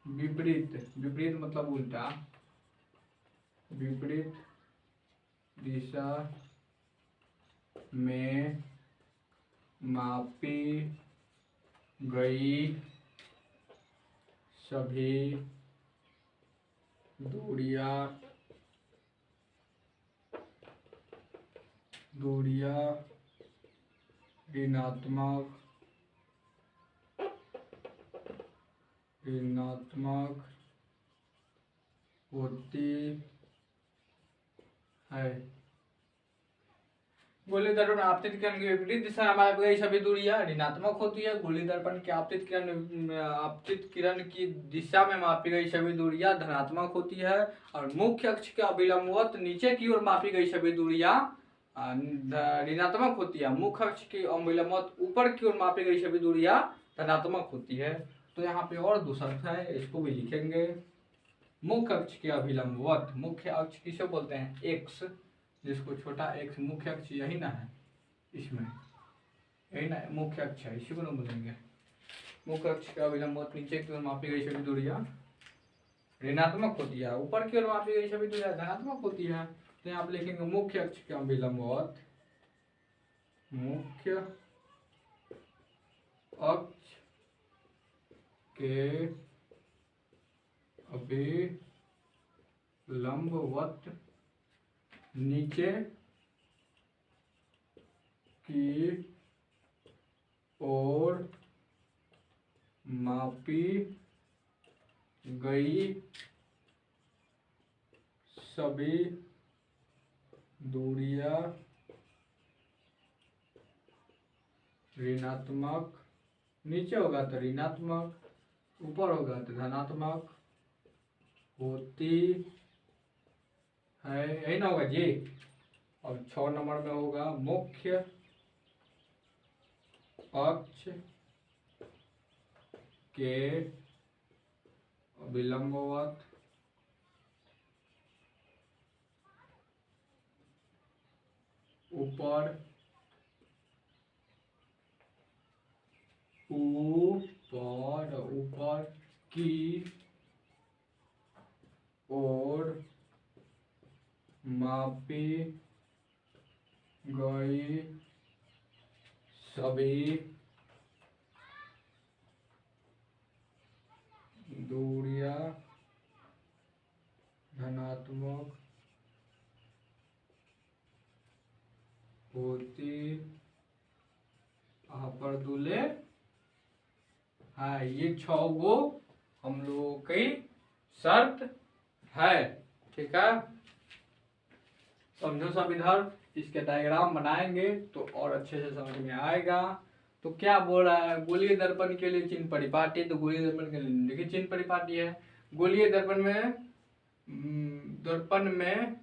विपरीत मतलब उल्टा, विपरीत दिशा में मापी गई सभी दूरियां ऋणात्मक ऋणात्मक होती है। गोलीय दर्पण आपतित किरण की विपरीत दिशा में मापी गई सभी दूरियां ऋणात्मक होती है। गोलीय दर्पण की आपतित किरण की दिशा में मापी गई सभी दूरियां धनात्मक होती है और मुख्य अक्ष के अभिलंबवत नीचे की ओर मापी गई सभी दूरियां ऋणात्मक होती है। मुख्य अक्ष के अभिलंबवत ऊपर की ओर मापी गई सभी दूरियां धनात्मक होती है। तो यहाँ पे और दो शर्त है, इसको भी लिखेंगे। मुख्य अक्ष के अभिलंबवत, मुख्य अक्ष किसे बोलते हैं? एक्स, जिसको छोटा एक्स मुख्य अक्ष यही ना है, इसमें यही ना मुख्य अक्ष है, इसी को ना बोलेंगे। मुख्य अक्ष के अभिलंबवत नीचे की ओर मापी गई सभी दूरियां ऋणात्मक होती है, ऊपर की ओर मापी गई सभी दूरियां धनात्मक होती है। तो यहाँ पे लिखेंगे मुख्य अक्ष के अभिलंबवत, मुख्य अक्ष के अभिलंबवत नीचे की ओर मापी गई सभी दूरियां ऋणात्मक, नीचे होगा तो ऋणात्मक, ऊपर होगा तो धनात्मक होती है, यही ना होगा जी। और 6 नंबर में होगा मुख्य अक्ष के अभिलंबवत ऊपर की ओर मापी गई सभी दूरियां धनात्मक होती पर दूले। हाँ, ये 6 गो हम लोगों की शर्त है, ठीक है। समझो सब इधर, इसके डायग्राम बनाएंगे तो और अच्छे से समझ में आएगा। तो क्या बोल रहा है? गोलीय दर्पण के लिए चिन्ह परिपाटी, तो गोलीय दर्पण के लिए देखिए चिन्ह परिपाटी है। गोलीय दर्पण में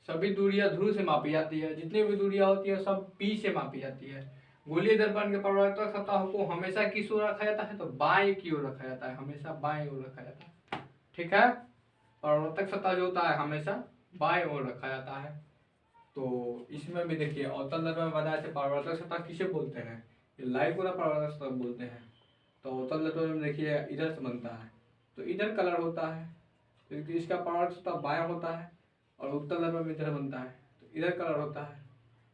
सभी दूरियां ध्रुव से मापी जाती है, जितनी भी दूरियां होती है सब P से मापी जाती है। गोलीय दर्पण के परावर्तक सतह को हमेशा किस ओर रखा जाता है? तो बाएं की ओर रखा जाता है, हमेशा बाएं ओर रखा जाता है, ठीक है। परावर्तक सतह जो होता है हमेशा बाएं ओर रखा जाता है। तो इसमें भी देखिए अवतल दर्पण में बताया थे परावर्तक सतह किसे बोलते हैं? ये लाइव पूरा परावर्तक सतह बोलते हैं। तो अवतल दर्पण में देखिए इधर से बनता है, तो इधर कलर होता है, तो इसका परावर्तक सतह बायां होता है, और उत्तल दर्पण में इधर बनता है तो इधर कलर होता है,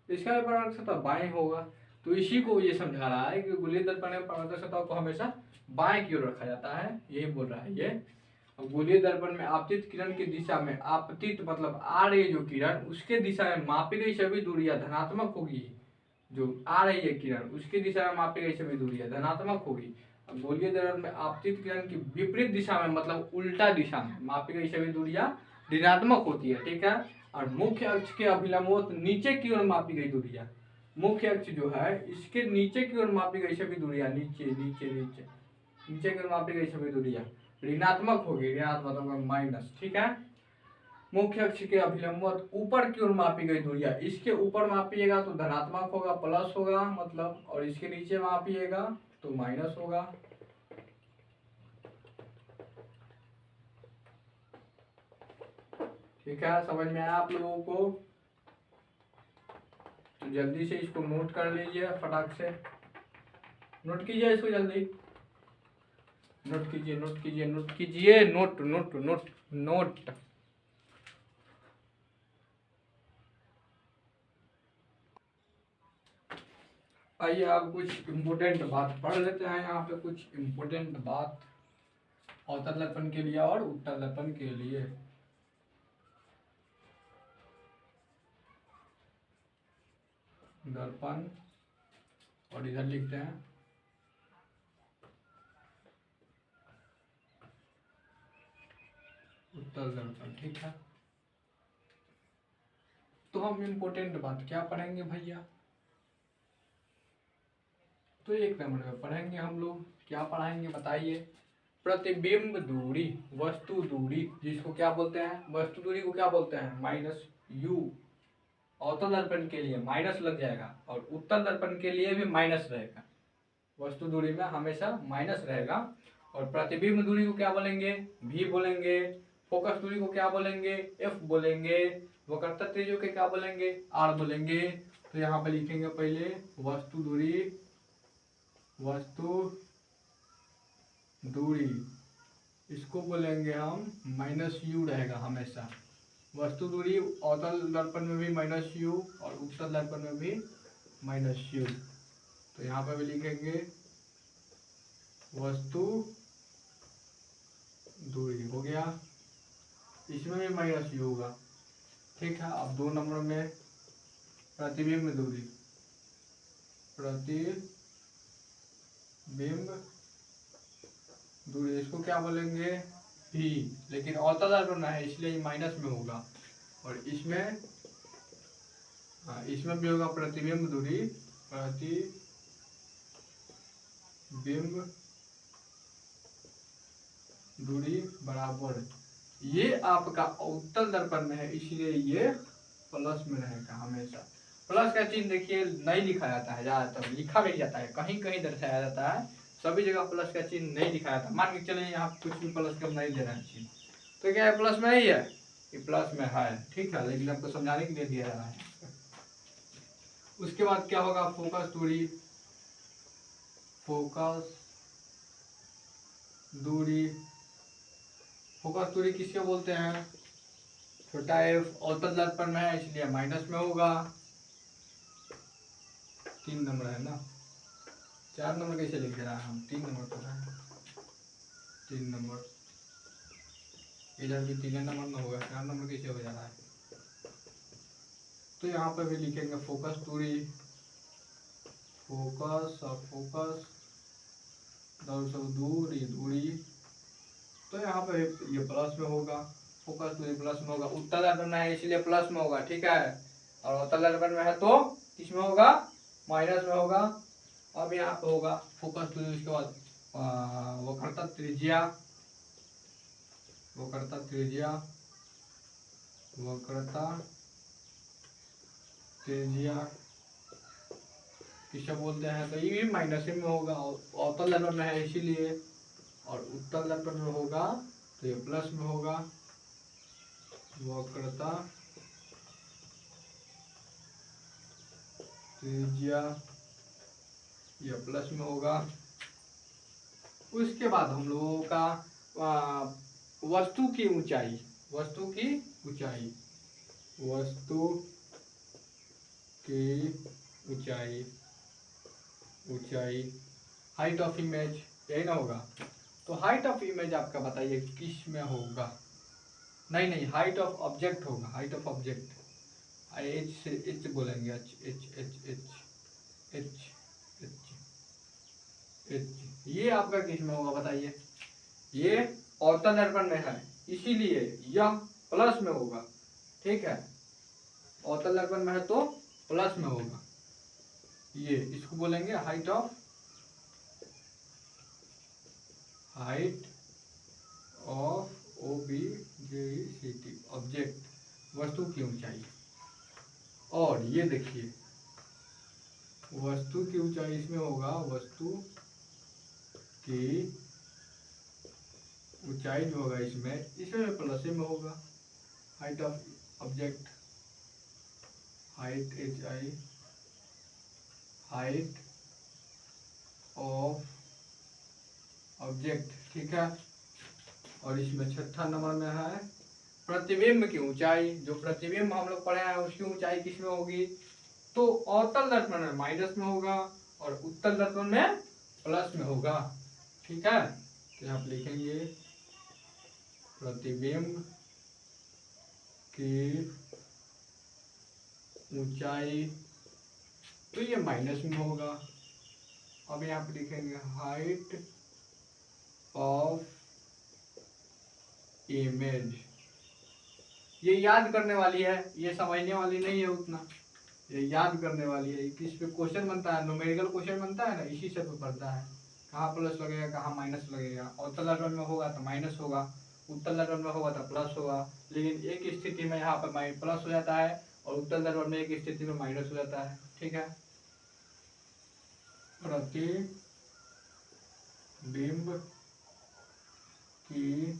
तो इसका भी परावर्तक सतह बाएं होगा। तो इसी को ये समझा रहा है कि गोलीय दर्पण में परावर्तक सतह को हमेशा बाएं की ओर रखा जाता है, यही बोल रहा है ये। गोलीय दर्पण में आपतित किरण की दिशा में, आपतित मतलब आ रही है जो किरण, उसके दिशा में मापी गई सभी दूरियां धनात्मक होगी। जो आ रही है किरण उसकी दिशा में मापी गई सभी दूरियां धनात्मक होगी। गोलीय दर्पण में आपतित किरण की विपरीत दिशा में मतलब उल्टा दिशा में मापी गई सभी दूरियां ऋणात्मक होती है, ठीक है। और मुख्य अक्ष के अभिलंबवत नीचे की ओर मापी गई दूरियां, मुख्य अक्ष जो है इसके नीचे की ओर मापी गई सभी दूरियां, नीचे नीचे नीचे नीचे की ओर मापी गई सभी दूरियां ऋणात्मक होगी, ऋणात्मक मतलब माइनस, ठीक है। मुख्य अक्ष के अभिलंबवत ऊपर की ओर मापी गई दूरियां, इसके ऊपर मापिएगा तो धनात्मक होगा, प्लस होगा मतलब, और इसके नीचे मापिएगा तो माइनस होगा। ठीक है, समझ में आया आप लोगों को? तो जल्दी से इसको नोट कर लीजिए, फटाक से नोट कीजिए इसको, जल्दी नोट कीजिए, नोट कीजिए, नोट कीजिए, नोट नोट नोट नोट। आइए आप कुछ इम्पोर्टेंट बात पढ़ लेते हैं। यहाँ पे कुछ इम्पोर्टेंट बात अवतल दर्पण के लिए और उत्तल दर्पण के लिए। दर्पण, और इधर लिखते हैं उत्तल दर्पण, ठीक है। तो हम इम्पोर्टेंट बात क्या पढ़ेंगे भैया, तो एक नंबर में पढ़ेंगे हम लोग, क्या पढ़ाएंगे बताइए। प्रतिबिंब दूरी, वस्तु दूरी, जिसको क्या बोलते हैं, वस्तु दूरी को क्या बोलते हैं, माइनस यू। अवतल दर्पण के लिए माइनस लग जाएगा और उत्तल दर्पण के लिए भी माइनस रहेगा। वस्तु दूरी में हमेशा माइनस रहेगा। और प्रतिबिंब दूरी को क्या बोलेंगे, भी बोलेंगे। फोकस दूरी को क्या बोलेंगे, एफ बोलेंगे। वक्रता त्रिज्या के क्या बोलेंगे, आर बोलेंगे। तो यहाँ पे लिखेंगे पहले वस्तु दूरी, वस्तु दूरी इसको बोलेंगे हम माइनस यू रहेगा हमेशा। वस्तु दूरी अवतल दर्पण में भी माइनस यू और उत्तल दर्पण में भी माइनस यू। तो यहाँ पे भी लिखेंगे वस्तु दूरी, हो गया। इसमें भी माइनस यू होगा, ठीक है। अब 2 नंबर में प्रतिबिंब दूरी, प्रतिबिंब दूरी इसको क्या बोलेंगे, भी, लेकिन अवतल दर्पण में है इसलिए माइनस में होगा। और इसमें इसमें भी होगा प्रतिबिंब दूरी, प्रतिबिंब दूरी बराबर, ये आपका उत्तल दर्पण में है इसलिए ये प्लस में रहेगा हमेशा। प्लस का चिन्ह देखिए नहीं लिखा जाता है, ज्यादातर लिखा नहीं जाता है, कहीं कहीं दर्शाया जाता है, सभी जगह प्लस का चिन्ह नहीं दिखाया था। मान के चलिए यहाँ कुछ भी प्लस का नहीं दे रहा है चिन्ह, तो क्या है, प्लस में नहीं है, ये प्लस में है, ठीक है, लेकिन आपको समझाने के लिए दिया जा रहा है। उसके बाद क्या होगा, फोकस दूरी, फोकस दूरी, फोकस दूरी किसके बोलते हैं, छोटा एफ अवतल दर्पण में है इसलिए माइनस में होगा। 3 नंबर है ना, 4 नंबर कैसे लिख रहा है, हम 3 नंबर कर रहे हैं। 3 नंबर इधर भी 3 नंबर में होगा, 4 नंबर कैसे हो जा रहा है। तो यहाँ पे भी लिखेंगे फोकस दूरी, फोकस और फोकस दूरी, दूरी, तो यहाँ पे ये प्लस में होगा, फोकस दूरी प्लस में होगा। उत्तल दर्पण में है इसलिए प्लस में होगा, ठीक है, और अवतल दर्पण में है तो किसमें होगा, माइनस में होगा। अब यहाँ पे होगा फोकस दूरी, उसके बाद वक्रता त्रिज्या, वक्रता त्रिज्या, वक्रता त्रिज्या किसे बोलते हैं, तो ये भी माइनस में होगा, अवतल दर्पण में है इसीलिए, और उत्तल दर्पण में होगा तो ये प्लस में होगा। वक्रता त्रिज्या ये प्लस में होगा। उसके बाद हम लोगों का वस्तु की ऊंचाई, वस्तु की ऊंचाई, वस्तु की ऊंचाई, ऊंचाई, हाइट ऑफ इमेज, यही ना होगा। तो हाइट ऑफ इमेज आपका बताइए किस में होगा, नहीं नहीं, हाइट ऑफ ऑब्जेक्ट होगा, हाइट ऑफ ऑब्जेक्ट, एच से एच बोलेंगे, H H H H H H H, ये आपका किस में होगा बताइए, ये अवतल दर्पण में है इसीलिए यह प्लस में होगा, ठीक है, अवतल दर्पण में है तो प्लस में होगा। ये इसको बोलेंगे height of, height of object, object, वस्तु की ऊंचाई। और ये देखिए वस्तु की ऊंचाई इसमें होगा, वस्तु की ऊंचाई जो होगा इसमें प्लस में होगा, height of object, height H I, height of object, ठीक है। और इसमें 6ठा नंबर में है प्रतिबिंब की ऊंचाई, जो प्रतिबिंब हम लोग पढ़े हैं उसकी ऊंचाई किसमें होगी, तो अवतल दर्पण में माइनस में होगा और उत्तल दर्पण में प्लस में होगा, ठीक है। तो यहाँ पे लिखेंगे प्रतिबिंब की ऊंचाई, तो ये माइनस में होगा। अब यहाँ पे लिखेंगे हाइट ऑफ इमेज। ये याद करने वाली है, ये समझने वाली नहीं है उतना, ये याद करने वाली है। किस पे क्वेश्चन बनता है, न्यूमेरिकल क्वेश्चन बनता है ना, इसी से तो पड़ता है कहाँ प्लस लगेगा कहाँ माइनस लगेगा। अवतल दर्पण में होगा तो माइनस होगा, उत्तल दर्पण में होगा तो प्लस होगा। लेकिन एक स्थिति में यहाँ पर प्लस हो जाता है और उत्तल दर्पण में एक स्थिति में माइनस हो जाता है। ठीक है, प्रतिबिंब की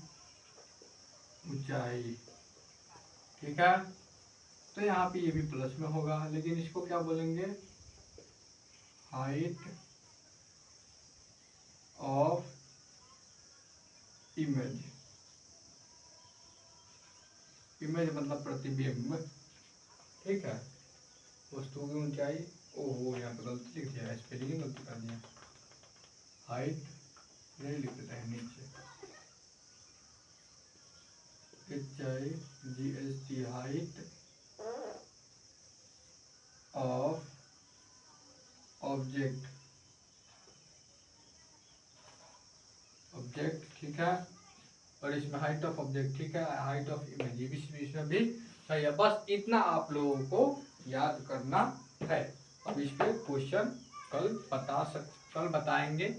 ऊंचाई। ठीक है, तो यहाँ पे ये भी प्लस में होगा, लेकिन इसको क्या बोलेंगे, हाइट ऑफ इमेज। इमेज मतलब प्रतिबिंब। ठीक है, वस्तु की ऊंचाई, ओहो यहाँ पे गलती लिख दिया, स्पेलिंग गलती कर दिया, हाइट नहीं लिख देते हैं नीचे, HIGHT, हाइट ऑफ ऑब्जेक्ट। ठीक है, और इसमें हाइट ऑफ ऑब्जेक्ट। ठीक है, हाइट ऑफ इमेज, इसमें भी सही है। बस इतना आप लोगों को याद करना है। अब इस पे क्वेश्चन कल बताएंगे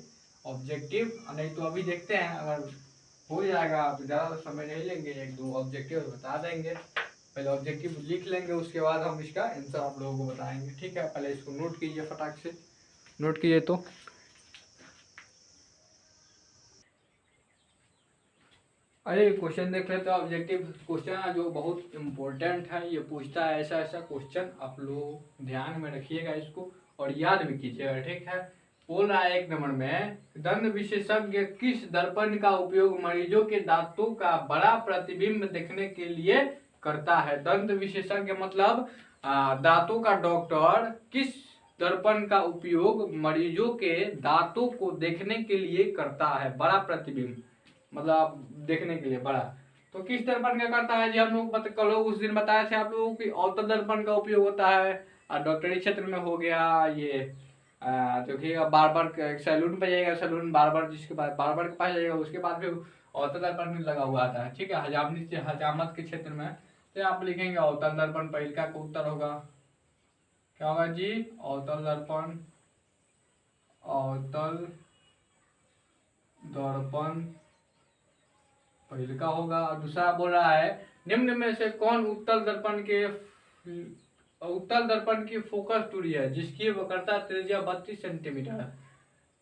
ऑब्जेक्टिव, नहीं तो अभी देखते हैं, अगर हो जाएगा तो ज़्यादा समय नहीं लेंगे, एक दो ऑब्जेक्टिव बता देंगे। पहले ऑब्जेक्टिव लिख लेंगे, उसके बाद हम इसका आंसर आप लोगों को बताएंगे। ठीक है, पहले इसको नोट कीजिए, फटाक से नोट कीजिए। तो अरे क्वेश्चन देख लेते हैं, ऑब्जेक्टिव क्वेश्चन है जो बहुत इम्पोर्टेंट है। ये पूछता है ऐसा ऐसा क्वेश्चन, आप लोग ध्यान में रखिएगा इसको और याद भी कीजिएगा। ठीक है, बोल रहा है 1 नंबर में, दंत विशेषज्ञ किस दर्पण का उपयोग मरीजों के दांतों का बड़ा प्रतिबिंब देखने के लिए करता है। दंत विशेषज्ञ मतलब दांतों का डॉक्टर किस दर्पण का उपयोग मरीजों के दांतों को देखने के लिए करता है, बड़ा प्रतिबिंब मतलब देखने के लिए बड़ा। तो किस दर्पण का करता है जी, हम लोग कल उस दिन बताए थे आप लोगों की अवतल दर्पण का उपयोग होता है। डॉक्टरी क्षेत्र में हो गया ये, देखिएगा बार सैलून पे जाइएगा, सैलून बार जिसके बाद बार के पास जाइएगा, उसके बाद फिर अवतल दर्पण भी लगा हुआ आता है। ठीक है, हजामत के क्षेत्र में, तो आप लिखेंगे अवतल दर्पण, पहले का उत्तर होगा क्या होगा जी, अवतल दर्पण। अवतल दर्पण पहले का होगा। और दूसरा बोल रहा है, निम्न में से कौन उत्तल दर्पण की फोकस दूरी है जिसकी वक्रता त्रिज्या 32 सेंटीमीटर है।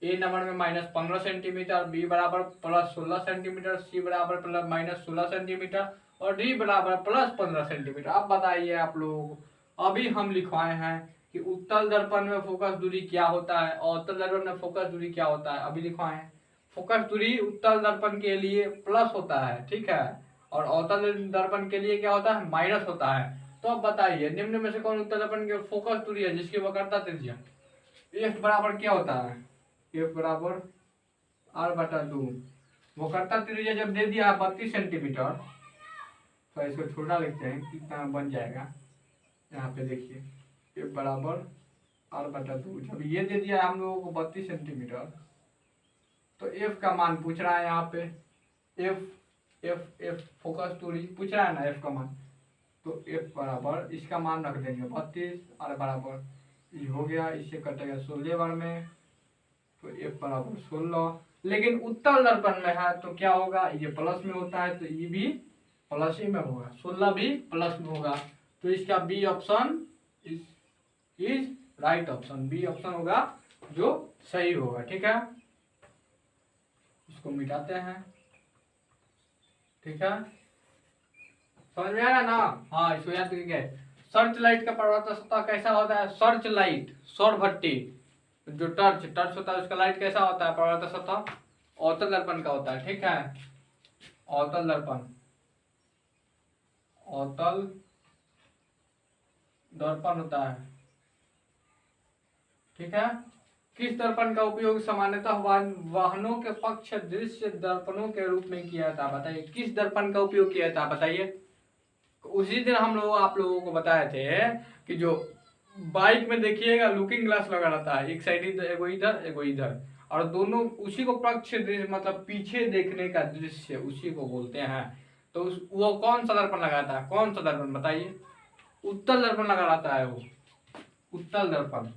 ए नंबर में -15 सेंटीमीटर, बी बराबर +16 सेंटीमीटर, सी बराबर -16 सेंटीमीटर और डी बराबर +15 सेंटीमीटर। अब बताइए आप लोग, अभी हम लिखवाए हैं कि उत्तल दर्पण में फोकस दूरी क्या होता है और अवतल दर्पण में फोकस दूरी क्या होता है। अभी लिखवाए हैं, फोकस दूरी उत्तल दर्पण के लिए प्लस होता है। ठीक है, और अवतल दर्पण के लिए क्या होता है, माइनस होता है। तो अब बताइए, निम्न में से कौन उत्तल दर्पण की फोकस दूरी है जिसकी वक्रता त्रिज्या। एफ बराबर क्या होता है, एफ बराबर r/2। वक्रता त्रिज्या जब दे दिया 32 सेंटीमीटर, तो इसको छोटा लिखते हैं, कितना बन जाएगा। यहाँ पे देखिए, एफ बराबर r/2। जब ये दे दिया हम लोगों को 32 सेंटीमीटर, तो एफ का मान पूछ रहा है यहाँ पे, एफ फोकस दूरी पूछ रहा है ना, एफ का मान। तो एफ बराबर इसका मान रख देंगे 32, r बराबर ये हो गया, इससे कटेगा 16 बार में, तो एफ बराबर 16। लेकिन उत्तल दर्पण में है तो क्या होगा, ये प्लस में होता है तो ये भी प्लस ही में होगा, 16 भी प्लस में होगा। तो इसका B option is right option, B option होगा जो सही होगा। ठीक है, इसको मिटाते हैं। ठीक है, समझ में आया ना। हाँ, इसको याद करेंगे। सर्च लाइट का परावर्तन सतह कैसा होता है, सर्च लाइट, सौर भट्टी, जो टर्च होता है उसका लाइट कैसा होता है, परावर्तन सतह अवतल दर्पण का होता है। ठीक है, अवतल दर्पण होता है। ठीक है, किस दर्पण का उपयोग सामान्यतः वाहनों के पक्ष दृश्य दर्पणों के रूप में किया जाता है। बताइए किस दर्पण का उपयोग किया जाता है, बताइए। उसी दिन हम लोग आप लोगों को बताए थे कि जो बाइक में देखिएगा लुकिंग ग्लास लगा रहता है, एक साइड एगो इधर, और दोनों उसी को पक्ष दृश्य मतलब पीछे देखने का दृश्य, उसी को बोलते हैं तो वो कौन सा दर्पण लगाता है, कौन सा दर्पण बताइए? उत्तल दर्पण लगाता है वो, उत्तल दर्पण,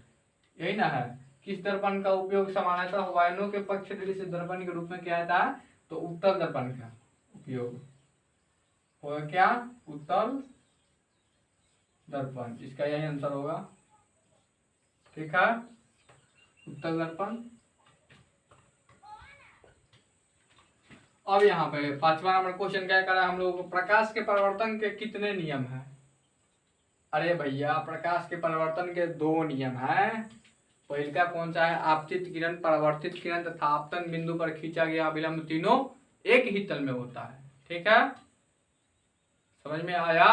यही ना है। किस दर्पण का उपयोग सामान्यतः वायनों के पक्ष दृश्य दर्पण के रूप में किया जाता है? तो उत्तल दर्पण का उपयोग होगा क्या? उत्तल दर्पण, इसका यही आंसर होगा। ठीक है, उत्तल दर्पण। अब यहाँ पे 5वां नंबर क्वेश्चन क्या करा हम लोगों को? प्रकाश के परिवर्तन के कितने नियम हैं? अरे भैया, प्रकाश के परिवर्तन के 2 नियम हैं। पहला कौन सा है? आपतित किरण, परावर्तित किरण तथा आपतन बिंदु पर खींचा गया अभिलंब तीनों एक ही तल में होता है। ठीक है, समझ में आया?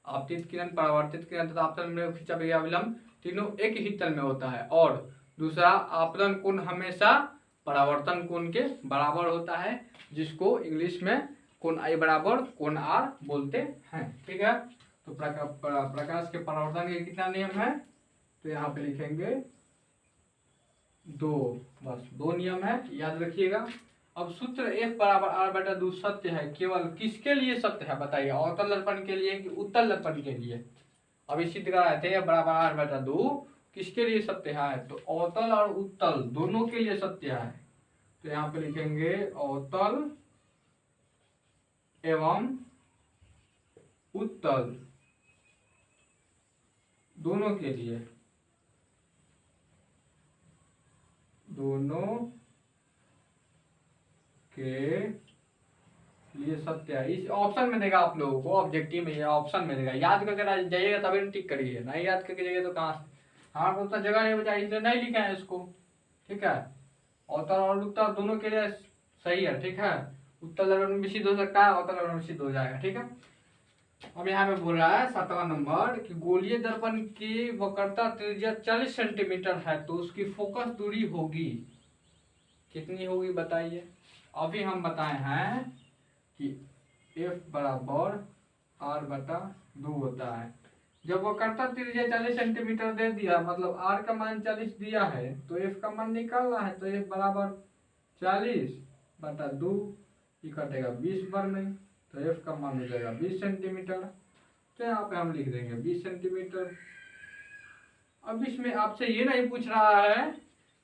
आपतित किरण, परावर्तित किरण तथा आपतन बिंदु पर खींचा गया अभिलंब तीनों एक ही तल में होता है। और दूसरा, आपतन कोण हमेशा परावर्तन कोण के बराबर होता है, जिसको इंग्लिश में कोण आई बराबर कोण आर बोलते हैं। ठीक है, तो प्रकाश के परावर्तन के कितना नियम है? तो यहाँ पे लिखेंगे 2, बस 2 नियम है, याद रखिएगा। अब सूत्र F बराबर r/2 सत्य है केवल किसके लिए सत्य है बताइए? अवतल दर्पण के लिए कि उत्तल दर्पण के लिए? अभी सिद्ध कराए थे F बराबर r/2 किसके लिए सत्य है? तो अवतल और उत्तल दोनों के लिए सत्य है। तो यहाँ पे लिखेंगे अवतल एवं उत्तल दोनों के लिए, दोनों के लिए सत्य है। इस ऑप्शन में देगा आप लोगों को, ऑब्जेक्टिव में या ऑप्शन में देगा। याद करके जाइएगा तभी टिक करिए, नहीं याद करके जाइए तो कहाँ से? हमारे को उतना जगह नहीं बचा, इसलिए नहीं लिखा है इसको। ठीक है, अवतल और उत्तल दोनों के लिए सही है। ठीक है, उत्तल दर्पण में भी सिद्ध हो सकता है, अवतल दर्पण में सिद्ध हो जाएगा। ठीक है, अब यहाँ पे बोल रहा है 7वां नंबर कि गोलीय दर्पण की वक्रता त्रिज्या 40 सेंटीमीटर है तो उसकी फोकस दूरी होगी कितनी होगी बताइए? अभी हम बताए हैं कि F बराबर r/2 होता है। जब वक्रता त्रिज्या 40 सेंटीमीटर दे दिया, मतलब r का मान 40 दिया है, तो F का मान निकालना है। तो F बराबर 40/2 कटेगा 20 बार में, तो F का मान हो जाएगा 20 सेंटीमीटर। तो यहाँ पे हम लिख देंगे 20 सेंटीमीटर। अब इसमें आपसे ये नहीं पूछ रहा है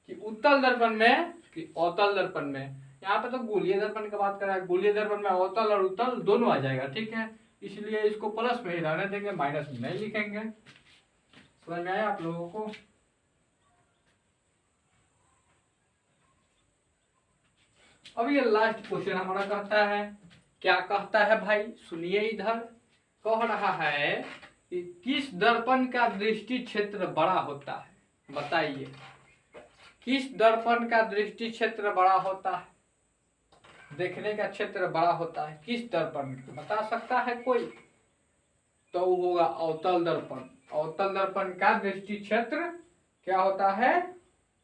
कि उत्तल दर्पण में कि अवतल दर्पण में। यहाँ पे तो गोलीय दर्पण की बात कर रहा है। गोलीय दर्पण में अवतल और उत्तल दोनों आ जाएगा। ठीक है, इसलिए इसको प्लस में ही रहने देंगे, माइनस में नहीं लिखेंगे। समझ में आया आप लोगों को? अब ये लास्ट क्वेश्चन हमारा कहता है, क्या कहता है भाई? सुनिए, इधर कह रहा है कि किस दर्पण का दृष्टि क्षेत्र बड़ा होता है? बताइए, किस दर्पण का दृष्टि क्षेत्र बड़ा होता है? देखने का क्षेत्र बड़ा होता है किस दर्पण का? बता सकता है कोई? तो वो होगा अवतल दर्पण। अवतल दर्पण का दृष्टि क्षेत्र क्या होता है?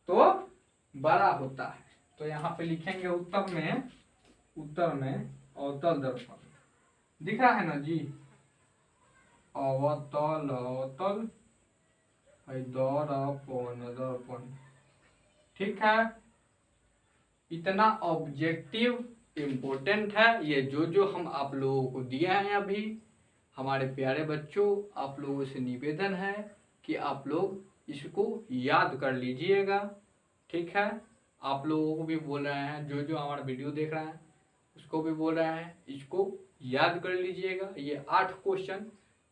तो बड़ा होता है। तो यहाँ पे लिखेंगे उत्तर में अवतल दर्पण दिख रहा है ना जी? अवतल दर्पण। ठीक है, इतना ऑब्जेक्टिव इम्पोर्टेंट है ये जो हम आप लोगों को दिए हैं अभी। हमारे प्यारे बच्चों, आप लोगों से निवेदन है कि आप लोग इसको याद कर लीजिएगा। ठीक है, आप लोगों को भी बोल रहे हैं, जो हमारा वीडियो देख रहे हैं उसको भी बोल रहे हैं, इसको याद कर लीजिएगा। ये 8 क्वेश्चन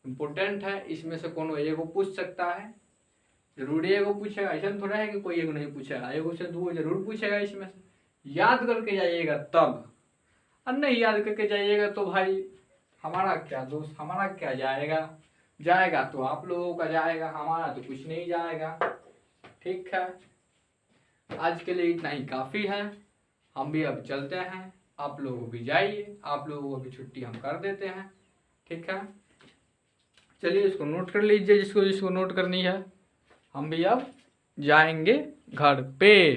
इम्पोर्टेंट है, इसमें से कोनो एगो पूछ सकता है, जरूरी एगो पूछेगा। ऐसा थोड़ा है कि कोई एगो नहीं पूछेगा, एगो से 2 जरूर पूछेगा। इसमें से याद करके जाइएगा तब, और नहीं याद करके जाइएगा तो भाई हमारा क्या दोस्त, हमारा क्या जाएगा तो आप लोगों का जाएगा, हमारा तो कुछ नहीं जाएगा। ठीक है, आज के लिए इतना ही काफ़ी है। हम भी अब चलते हैं, आप लोगों भी जाइए, आप लोगों को भी छुट्टी हम कर देते हैं। ठीक है, चलिए इसको नोट कर लीजिए, जिसको नोट करनी है। हम भी अब जाएंगे घर पे।